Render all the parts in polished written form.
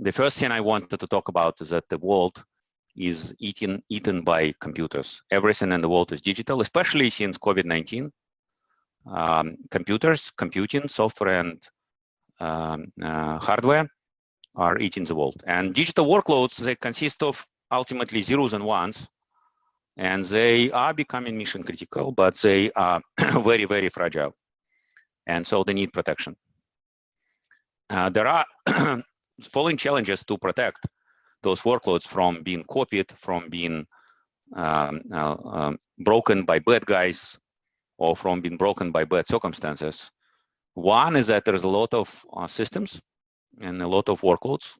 the first thing I wanted to talk about is that the world is eaten by computers. Everything in the world is digital, especially since COVID-19. Computers, computing, software, and hardware are eating the world. And digital workloads, they consist of ultimately zeros and ones, and they are becoming mission critical, but they are very, very fragile. And so they need protection. There are following challenges to protect those workloads from being copied, from being broken by bad guys, or from being broken by bad circumstances. One is that there's a lot of systems and a lot of workloads.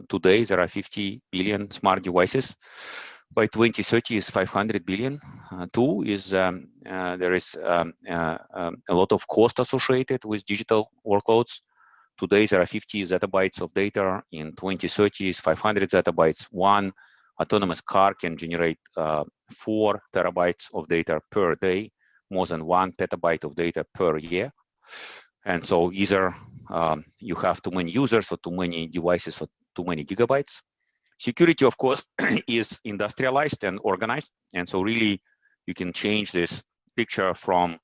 Today, there are 50 billion smart devices. By 2030 is 500 billion. Two is there is a lot of cost associated with digital workloads. Today, there are 50 zettabytes of data. In 2030 is 500 zettabytes. One autonomous car can generate 4 terabytes of data per day, more than 1 petabyte of data per year. And so either you have too many users or too many devices or too many gigabytes. Security, of course, is industrialized and organized. And so really, you can change this picture from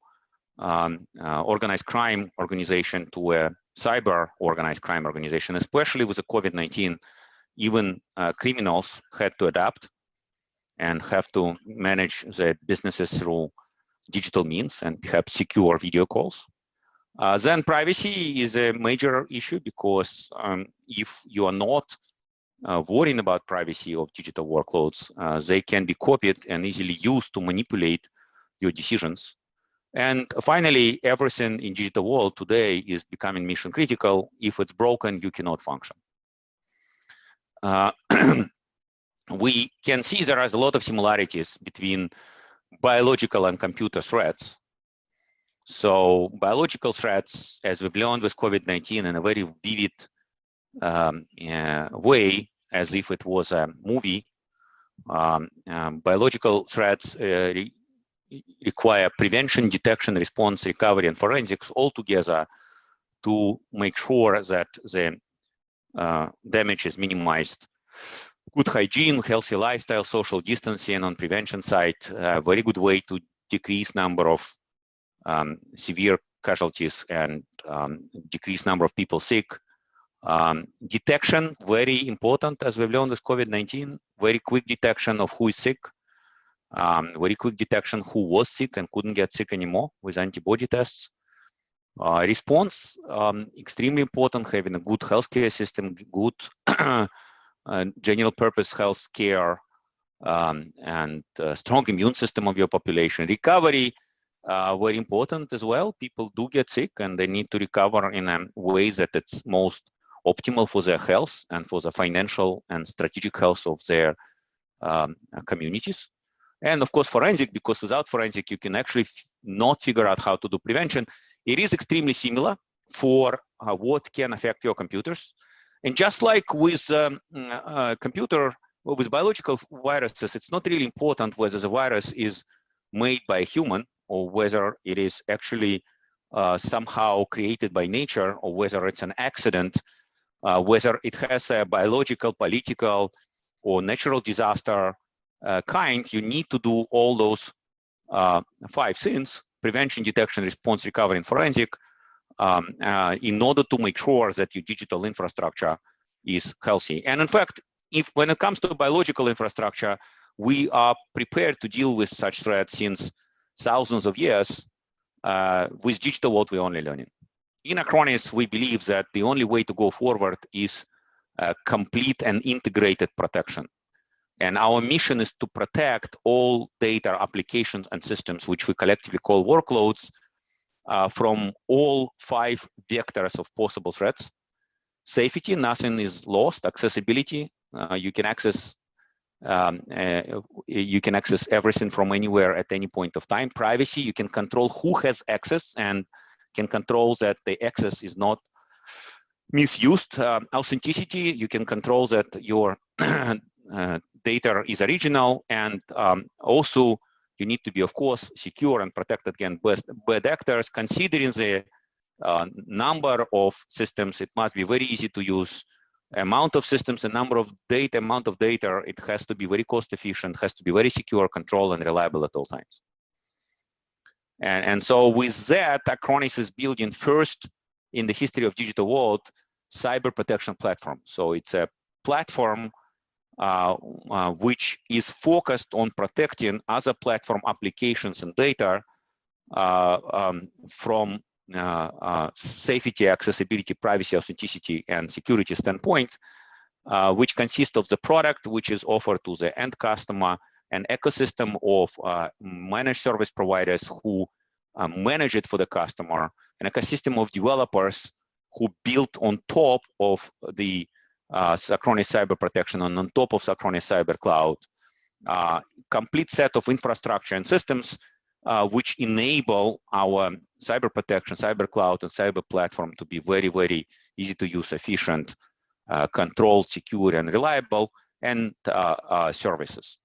organized crime organization to a cyber organized crime organization, especially with the COVID-19. Even criminals had to adapt and have to manage their businesses through digital means and perhaps secure video calls. Then privacy is a major issue, because if you are not worrying about privacy of digital workloads, they can be copied and easily used to manipulate your decisions. And finally, everything in digital world today is becoming mission critical. If it's broken, you cannot function. We can see there is a lot of similarities between biological and computer threats. So biological threats, as we've learned with COVID-19 in a very vivid way, as if it was a movie, biological threats require prevention, detection, response, recovery, and forensics all together to make sure that the damage is minimized. Good hygiene, healthy lifestyle, social distancing on prevention side, a very good way to decrease number of severe casualties and decrease number of people sick. Detection, very important, as we've learned with COVID-19, very quick detection of who is sick, very quick detection who was sick and couldn't get sick anymore with antibody tests. Response, extremely important, having a good healthcare system, good general purpose health care, and strong immune system of your population. Recovery, very important as well. People do get sick and they need to recover in a way that it's most optimal for their health and for the financial and strategic health of their communities. And of course, forensic, because without forensic, you can actually not figure out how to do prevention. It is extremely similar for what can affect your computers. And just like with computer or with biological viruses, it's not really important whether the virus is made by a human or whether it is actually somehow created by nature, or whether it's an accident, whether it has a biological, political, or natural disaster kind. You need to do all those 5 things: prevention, detection, response, recovery, and forensic, in order to make sure that your digital infrastructure is healthy. And in fact, when it comes to biological infrastructure, we are prepared to deal with such threats since thousands of years. With digital world, we're only learning. In Acronis, we believe that the only way to go forward is complete and integrated protection. And our mission is to protect all data, applications, and systems, which we collectively call workloads, from all 5 vectors of possible threats. Safety, nothing is lost. Accessibility, you can access everything from anywhere at any point of time. Privacy, you can control who has access and can control that the access is not misused. Authenticity, you can control that your data is original, and also you need to be, of course, secure and protected against bad actors. Considering the number of systems, it must be very easy to use, amount of systems, the number of data, amount of data, it has to be very cost efficient, has to be very secure, controlled, and reliable at all times. And so with that, Acronis is building first in the history of digital world cyber protection platform. So it's a platform which is focused on protecting other platform applications and data from safety, accessibility, privacy, authenticity, and security standpoint, which consists of the product which is offered to the end customer, an ecosystem of managed service providers who manage it for the customer, an ecosystem of developers who built on top of the Acronis cyber protection and on top of Acronis cyber cloud, complete set of infrastructure and systems which enable our cyber protection, cyber cloud, and cyber platform to be very, very easy to use, efficient, controlled, secure, and reliable, and services.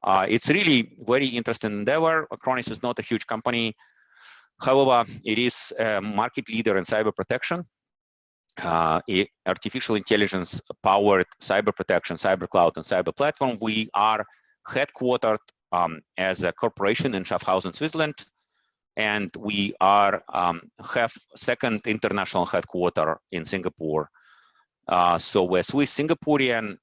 It's really very interesting endeavor. Acronis is not a huge company. However, it is a market leader in cyber protection, artificial intelligence powered cyber protection, cyber cloud, and cyber platform. We are headquartered as a corporation in Schaffhausen, Switzerland, and we are have second international headquarter in Singapore. So we're Swiss Singaporean.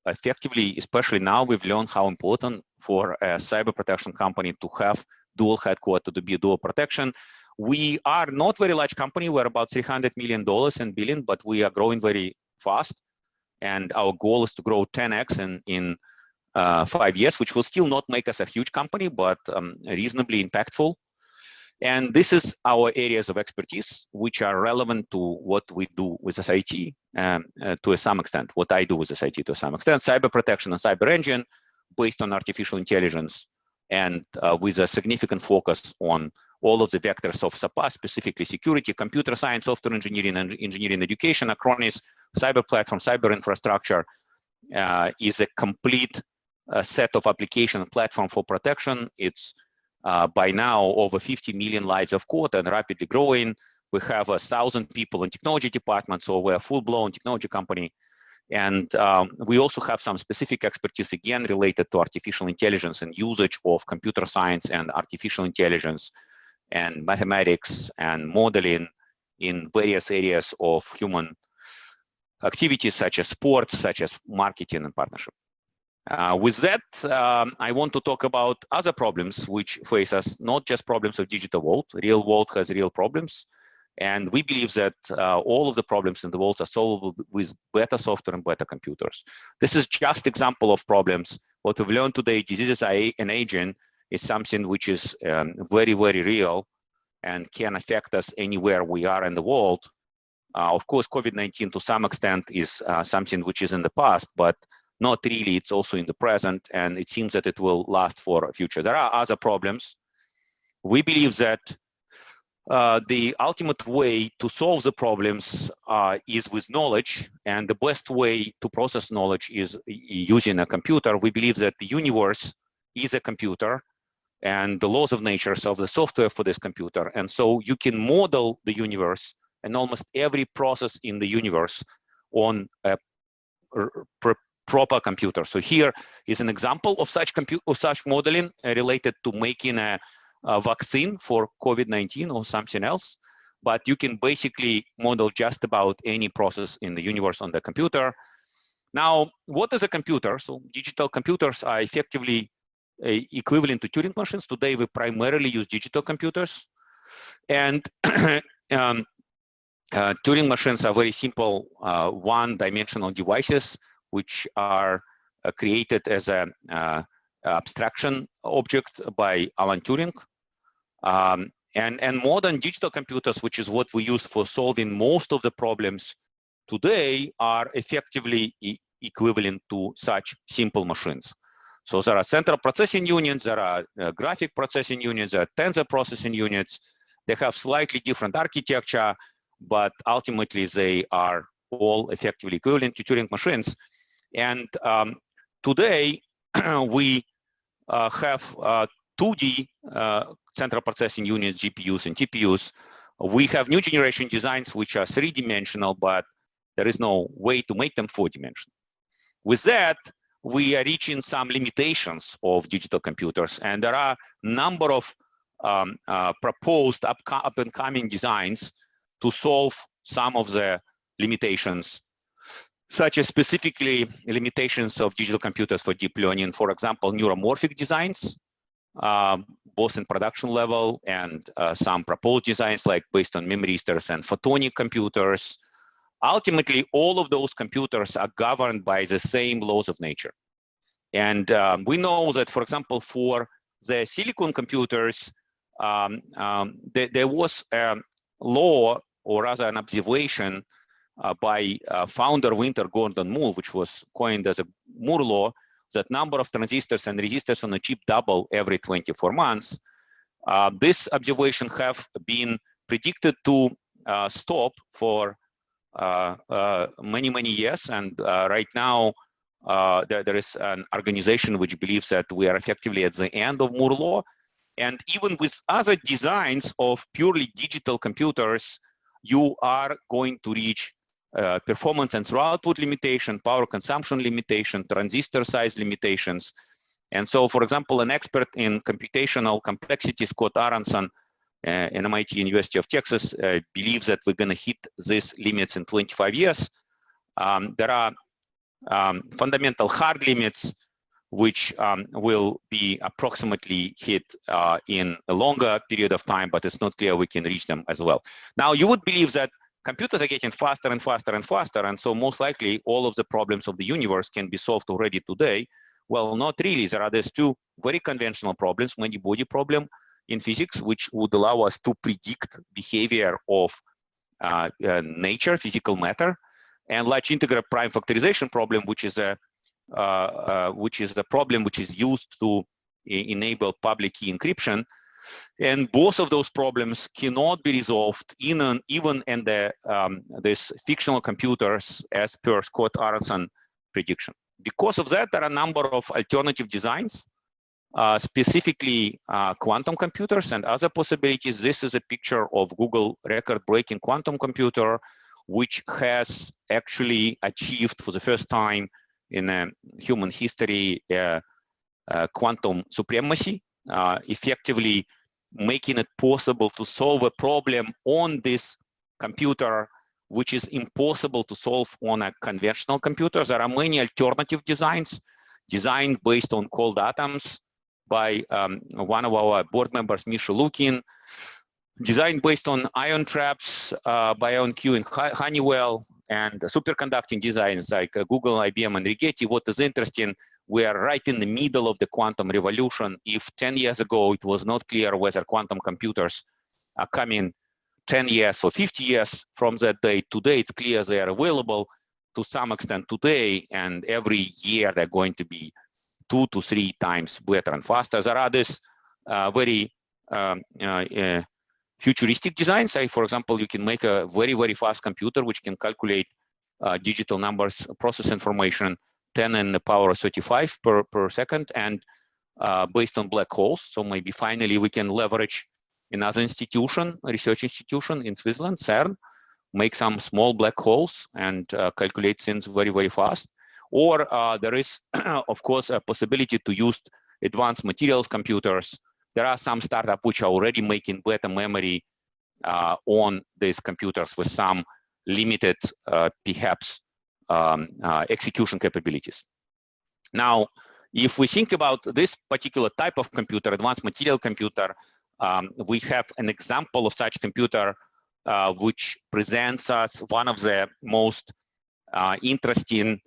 Effectively, especially now, we've learned how important for a cyber protection company to have dual headquarter, to be dual protection. We are not very large company. We're about $300 million in billion, but we are growing very fast. And our goal is to grow 10x in 5 years, which will still not make us a huge company, but reasonably impactful. And this is our areas of expertise, which are relevant to what we do with SIT to some extent, what I do with SIT to some extent, cyber protection and cyber engine based on artificial intelligence and with a significant focus on all of the vectors of SAPA, specifically security, computer science, software engineering, and engineering education. Acronis cyber platform, cyber infrastructure is a complete set of application and platform for protection. It's by now over 50 million lines of code and rapidly growing. We have 1,000 people in technology department, so we're a full-blown technology company. And we also have some specific expertise, again, related to artificial intelligence and usage of computer science and artificial intelligence and mathematics and modeling in various areas of human activities, such as sports, such as marketing and partnership. With that, I want to talk about other problems which face us, not just problems of digital world. Real world has real problems. And we believe that all of the problems in the world are solvable with better software and better computers. This is just example of problems. What we've learned today, diseases and aging, is something which is very, very real and can affect us anywhere we are in the world. Of course, COVID-19 to some extent is something which is in the past, but not really. It's also in the present, and it seems that it will last for a future. There are other problems. We believe that the ultimate way to solve the problems is with knowledge, and the best way to process knowledge is using a computer. We believe that the universe is a computer, and the laws of nature solve the software for this computer. And so you can model the universe and almost every process in the universe on a proper computer. So here is an example of such modeling related to making a vaccine for COVID-19 or something else. But you can basically model just about any process in the universe on the computer. Now, what is a computer? So digital computers are effectively equivalent to Turing machines. Today, we primarily use digital computers. And Turing machines are very simple one-dimensional devices which are created as an abstraction object by Alan Turing. And modern digital computers, which is what we use for solving most of the problems today, are effectively equivalent to such simple machines. So there are central processing units, there are graphic processing units, there are tensor processing units. They have slightly different architecture, but ultimately they are all effectively equivalent to Turing machines. And today we have 2D central processing units, GPUs and TPUs. We have new generation designs which are 3-dimensional, but There is no way to make them 4-dimensional. With that, we are reaching some limitations of digital computers, and there are a number of proposed up-and-coming designs to solve some of the limitations, such as specifically limitations of digital computers for deep learning. For example, neuromorphic designs, both in production level and some proposed designs like based on memory registers and photonic computers. Ultimately, all of those computers are governed by the same laws of nature. And we know that, for example, for the silicon computers, there was a law, or rather an observation by founder of Gordon Moore, which was coined as a Moore law, that number of transistors and resistors on a chip double every 24 months. This observation have been predicted to stop for many, many years. And right now, there is an organization which believes that we are effectively at the end of Moore law. And even with other designs of purely digital computers, you are going to reach performance and throughput limitation, power consumption limitation, transistor size limitations. And so, for example, an expert in computational complexity, Scott Aronson, in MIT University of Texas, believes that we're going to hit these limits in 25 years. There are fundamental hard limits, which will be approximately hit in a longer period of time, but it's not clear we can reach them as well. Now, you would believe that computers are getting faster and faster and faster, and so most likely all of the problems of the universe can be solved already today. Well, not really. There are these two very conventional problems, many-body problem in physics, which would allow us to predict behavior of nature, physical matter, and large integer prime factorization problem, which is the problem which is used to enable public key encryption. And both of those problems cannot be resolved even in the these fictional computers, as per Scott Aronson prediction. Because of that, there are a number of alternative designs, specifically quantum computers and other possibilities. This is a picture of Google record-breaking quantum computer, which has actually achieved for the first time in human history quantum supremacy, effectively making it possible to solve a problem on this computer which is impossible to solve on a conventional computer. There are many alternative designs designed based on cold atoms by one of our board members, Misha Lukin, designed based on ion traps by IonQ and Honeywell, and superconducting designs like Google, IBM, and Rigetti. What is interesting, we are right in the middle of the quantum revolution. If 10 years ago it was not clear whether quantum computers are coming 10 years or 50 years from that date, today it's clear they are available to some extent today, and every year they're going to be 2 to 3 times better and faster. There are these very futuristic designs. Like, for example, you can make a very, very fast computer which can calculate digital numbers, process information, 10 in the power of 35 per second, and based on black holes. So maybe finally we can leverage another institution, a research institution in Switzerland, CERN, make some small black holes and calculate things very, very fast. Or there is, of course, a possibility to use advanced materials computers. There are some startups which are already making better memory on these computers with some limited, perhaps, execution capabilities. Now, if we think about this particular type of computer, advanced material computer, we have an example of such computer which presents us one of the most interesting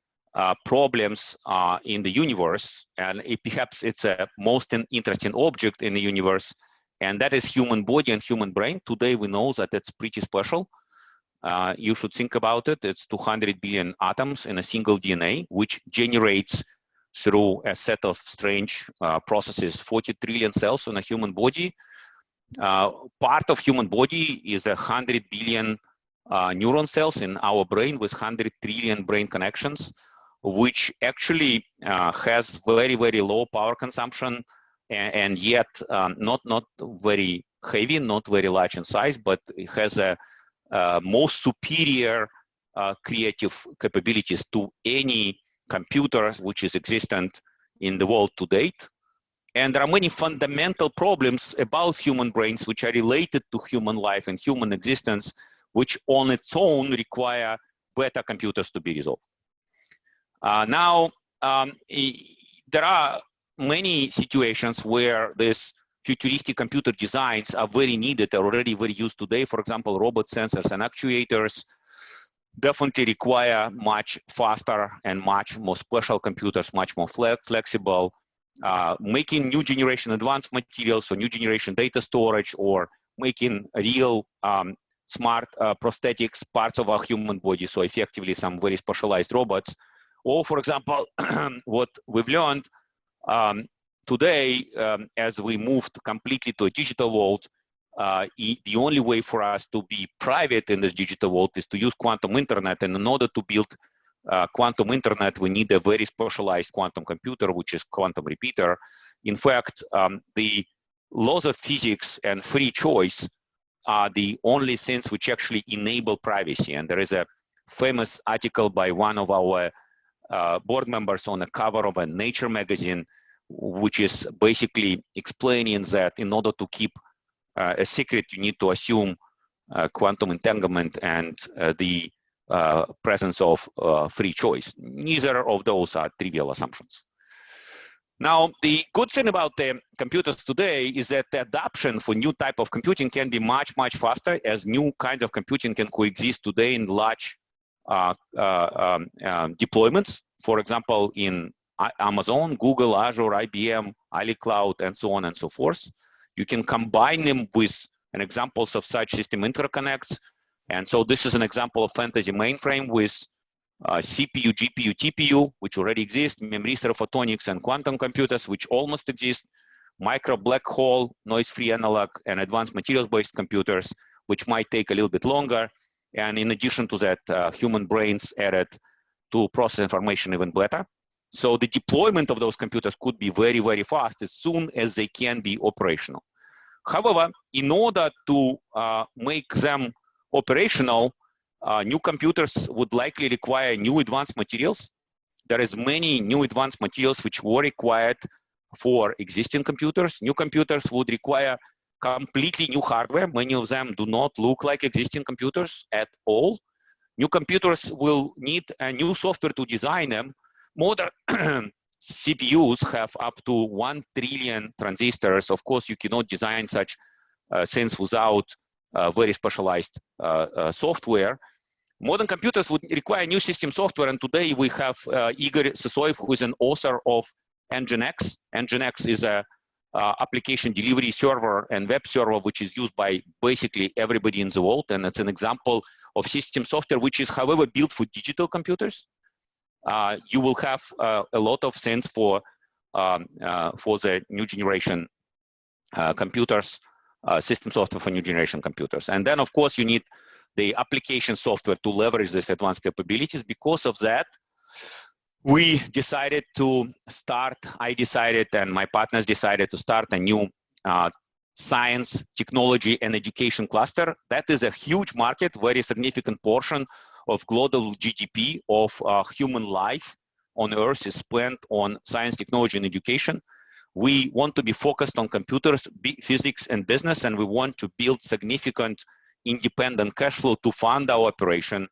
problems in the universe, and perhaps it's a most interesting object in the universe, and that is human body and human brain. Today we know that it's pretty special. You should think about it. It's 200 billion atoms in a single DNA, which generates through a set of strange processes 40 trillion cells in a human body. Part of human body is 100 billion neuron cells in our brain with 100 trillion brain connections, which actually has very, very low power consumption, and yet not very heavy, not very large in size, but it has a most superior creative capabilities to any computer which is existent in the world to date. And there are many fundamental problems about human brains which are related to human life and human existence, which on its own require better computers to be resolved. Now, there are many situations where these futuristic computer designs are very needed, are already very used today. For example, robot sensors and actuators definitely require much faster and much more special computers, much more flexible. Making new generation advanced materials or new generation data storage, or making real smart prosthetics parts of our human body, so effectively some very specialized robots. Or for example, what we've learned today, as we moved completely to a digital world, the only way for us to be private in this digital world is to use quantum internet. And in order to build quantum internet, we need a very specialized quantum computer, which is quantum repeater. In fact, the laws of physics and free choice are the only things which actually enable privacy. And there is a famous article by one of our board members on the cover of a Nature magazine, which is basically explaining that in order to keep a secret, you need to assume quantum entanglement and the presence of free choice. Neither of those are trivial assumptions. Now, the good thing about the computers today is that the adoption for new type of computing can be much, much faster, as new kinds of computing can coexist today in large deployments. For example, in Amazon, Google, Azure, IBM, AliCloud, and so on and so forth. You can combine them with examples of such system interconnects. And so this is an example of fantasy mainframe with CPU, GPU, TPU, which already exist, memory star photonics, and quantum computers, which almost exist, micro black hole, noise-free analog, and advanced materials-based computers, which might take a little bit longer. And in addition to that, human brains added to process information even better. So the deployment of those computers could be very, very fast as soon as they can be operational. However, in order to make them operational, new computers would likely require new advanced materials. There is many new advanced materials which were required for existing computers. New computers would require completely new hardware. Many of them do not look like existing computers at all. New computers will need a new software to design them. Modern CPUs have up to 1 trillion transistors. Of course, you cannot design such things without very specialized software. Modern computers would require new system software, and today we have Igor Sysoev, who is an author of Nginx. Nginx is a application delivery server and web server which is used by basically everybody in the world, and it's an example of system software which is, however, built for digital computers. You will have a lot of things for the new generation computers, system software for new generation computers. And then, of course, you need the application software to leverage these advanced capabilities. Because of that, we decided to start, I decided, and my partners decided to start a new science, technology, and education cluster. That is a huge market, very significant portion of global GDP of human life on Earth is spent on science, technology, and education. We want to be focused on computers, physics, and business, and we want to build significant independent cash flow to fund our operation.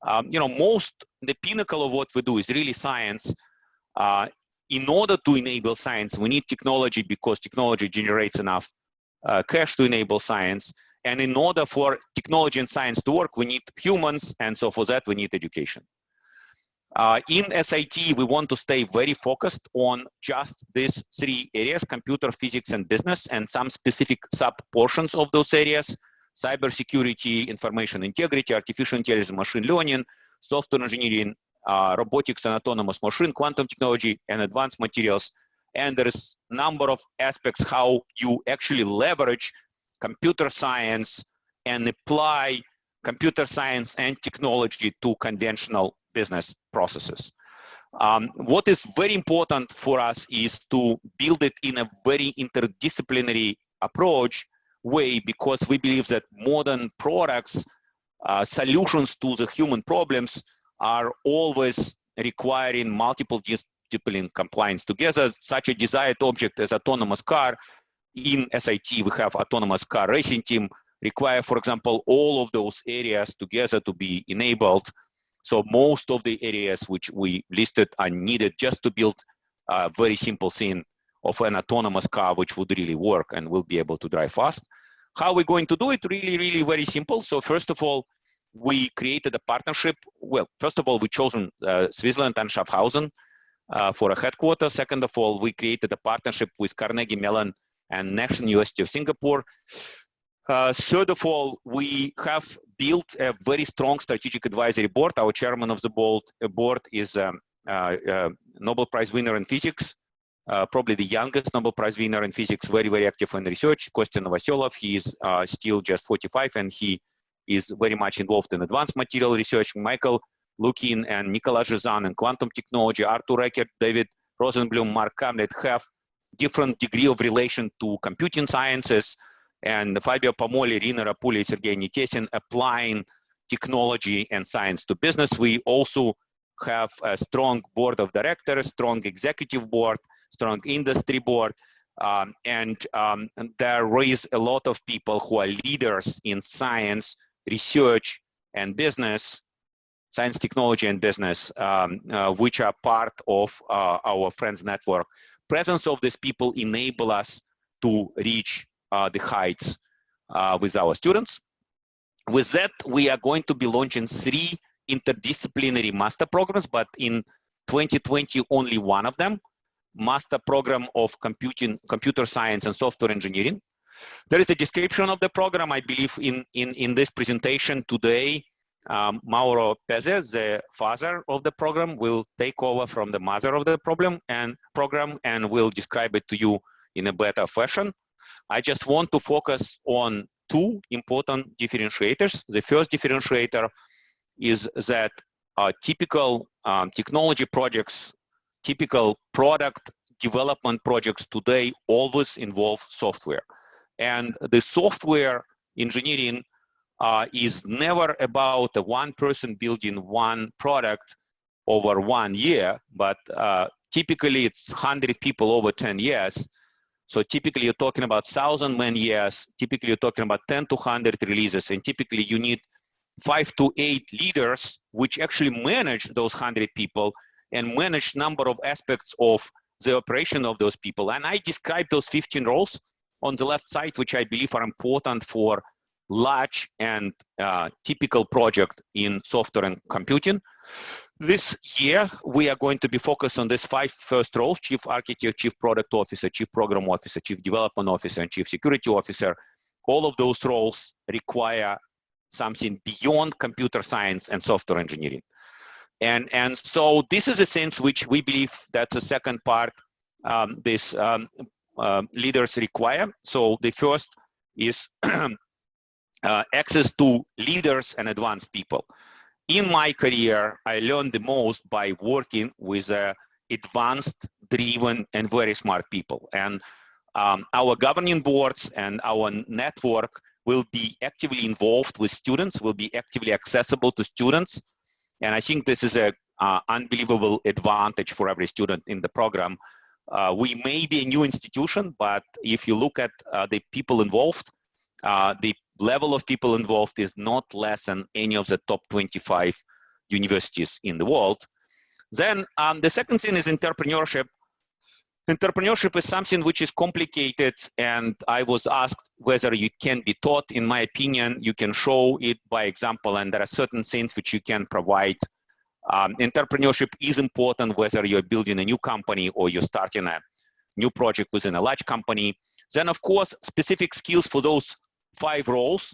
The pinnacle of what we do is really science. In order to enable science, we need technology because technology generates enough cash to enable science. And in order for technology and science to work, we need humans, and so for that, we need education. In SIT, we want to stay very focused on just these 3 areas: computer, physics, and business, and some specific sub-portions of those areas: cybersecurity, information integrity, artificial intelligence, machine learning, software engineering, robotics and autonomous machine, quantum technology, and advanced materials. And there is a number of aspects how you actually leverage computer science and apply computer science and technology to conventional business processes. What is very important for us is to build it in a very interdisciplinary approach way, because we believe that modern products solutions to the human problems are always requiring multiple discipline compliance together. Such a desired object as autonomous car, in SIT we have autonomous car racing team, require, for example, all of those areas together to be enabled. So most of the areas which we listed are needed just to build a very simple thing of an autonomous car which would really work and will be able to drive fast. How are we going to do it? Really very simple. So first of all, we created a partnership. Well, first of all, we chosen Switzerland and Schaffhausen for a headquarters. Second of all, we created a partnership with Carnegie Mellon and National University of Singapore. Third of all, we have built a very strong strategic advisory board. Our chairman of the board is a Nobel Prize winner in physics, probably the youngest Nobel Prize winner in physics, very active in research. Kostya Novoselov, he is still just 45, and he is very much involved in advanced material research. Michael Lukin and Nicolas Jezan in quantum technology, Arthur Reckert, David Rosenblum, Mark Kamlet have different degree of relation to computing sciences, and Fabio Pomoli, Rina Rapuli, Sergei Nitesin applying technology and science to business. We also have a strong board of directors, strong executive board, strong industry board, and there is a lot of people who are leaders in science, research, and business, science, technology, and business, which are part of our Friends Network. Presence of these people enable us to reach the heights with our students. With that, we are going to be launching 3 interdisciplinary master programs, but in 2020, only one of them, master program of computer science and software engineering. There is a description of the program, I believe, in this presentation today. Mauro Peze, the father of the program, will take over from the mother of the program and will describe it to you in a better fashion. I just want to focus on 2 important differentiators. The first differentiator is that typical technology projects, typical product development projects today always involve software. And the software engineering is never about one person building one product over 1 year, but typically it's 100 people over 10 years. So typically you're talking about 1,000 man years, typically you're talking about 10 to 100 releases, and typically you need 5 to 8 leaders which actually manage those 100 people and manage number of aspects of the operation of those people. And I described those 15 roles on the left side, which I believe are important for large and typical project in software and computing. This year, we are going to be focused on these 5 first roles: Chief Architect, Chief Product Officer, Chief Program Officer, Chief Development Officer, and Chief Security Officer. All of those roles require something beyond computer science and software engineering. And so this is a sense which we believe that's the second part leaders require. So the first is access to leaders and advanced people. In my career, I learned the most by working with advanced, driven, and very smart people. And our governing boards and our network will be actively involved with students, will be actively accessible to students. And I think this is an unbelievable advantage for every student in the program. We may be a new institution, but if you look at the people involved, the level of people involved is not less than any of the top 25 universities in the world. Then the second thing is entrepreneurship. Entrepreneurship is something which is complicated, and I was asked whether it can be taught. In my opinion, you can show it by example, and there are certain things which you can provide. Entrepreneurship is important whether you're building a new company or you're starting a new project within a large company. Then, of course, specific skills for those 5 roles.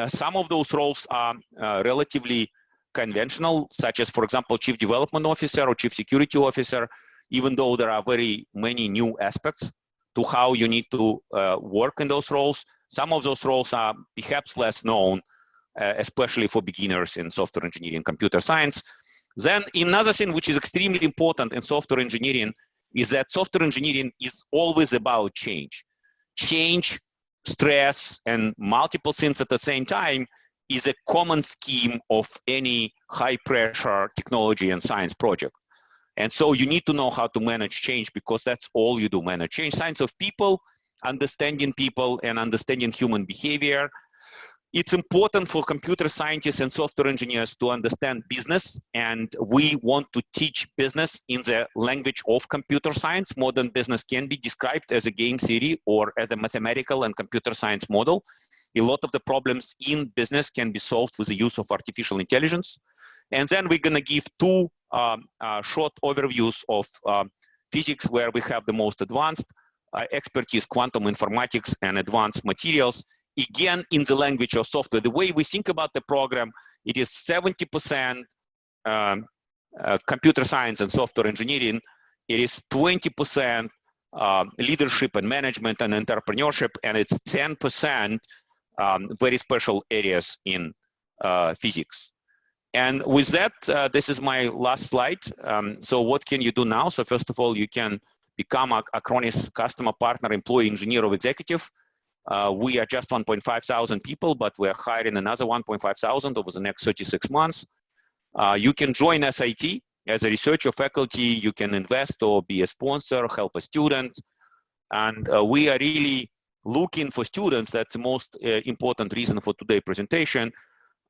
Some of those roles are relatively conventional, such as, for example, Chief Development Officer or Chief Security Officer, even though there are very many new aspects to how you need to work in those roles. Some of those roles are perhaps less known, especially for beginners in software engineering, computer science. Then another thing which is extremely important in software engineering is that software engineering is always about change. Change, stress, and multiple things at the same time is a common scheme of any high pressure technology and science project. And so you need to know how to manage change, because that's all you do, manage change. Science of people, understanding people and understanding human behavior. It's important for computer scientists and software engineers to understand business, and we want to teach business in the language of computer science. Modern business can be described as a game theory or as a mathematical and computer science model. A lot of the problems in business can be solved with the use of artificial intelligence. And then we're going to give two short overviews of physics, where we have the most advanced expertise, quantum informatics and advanced materials. Again, in the language of software. The way we think about the program, it is 70% computer science and software engineering. It is 20% leadership and management and entrepreneurship, and it's 10% very special areas in physics. And with that, this is my last slide. So what can you do now? So first of all, you can become a Acronis customer, partner, employee, engineer, or executive. We are just 1,500 people, but we're hiring another 1,500 over the next 36 months. You can join SIT as a researcher, faculty. You can invest or be a sponsor, help a student. And we are really looking for students. That's the most important reason for today's presentation.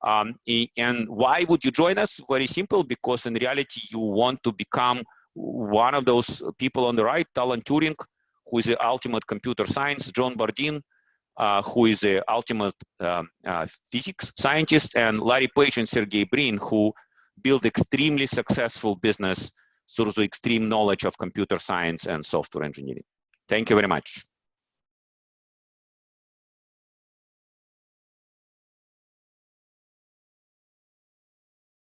And why would you join us? Very simple, because in reality, you want to become one of those people on the right, Alan Turing, who is the ultimate computer science, John Bardeen, who is the ultimate physics scientist, and Larry Page and Sergey Brin, who built extremely successful business through the extreme knowledge of computer science and software engineering. Thank you very much.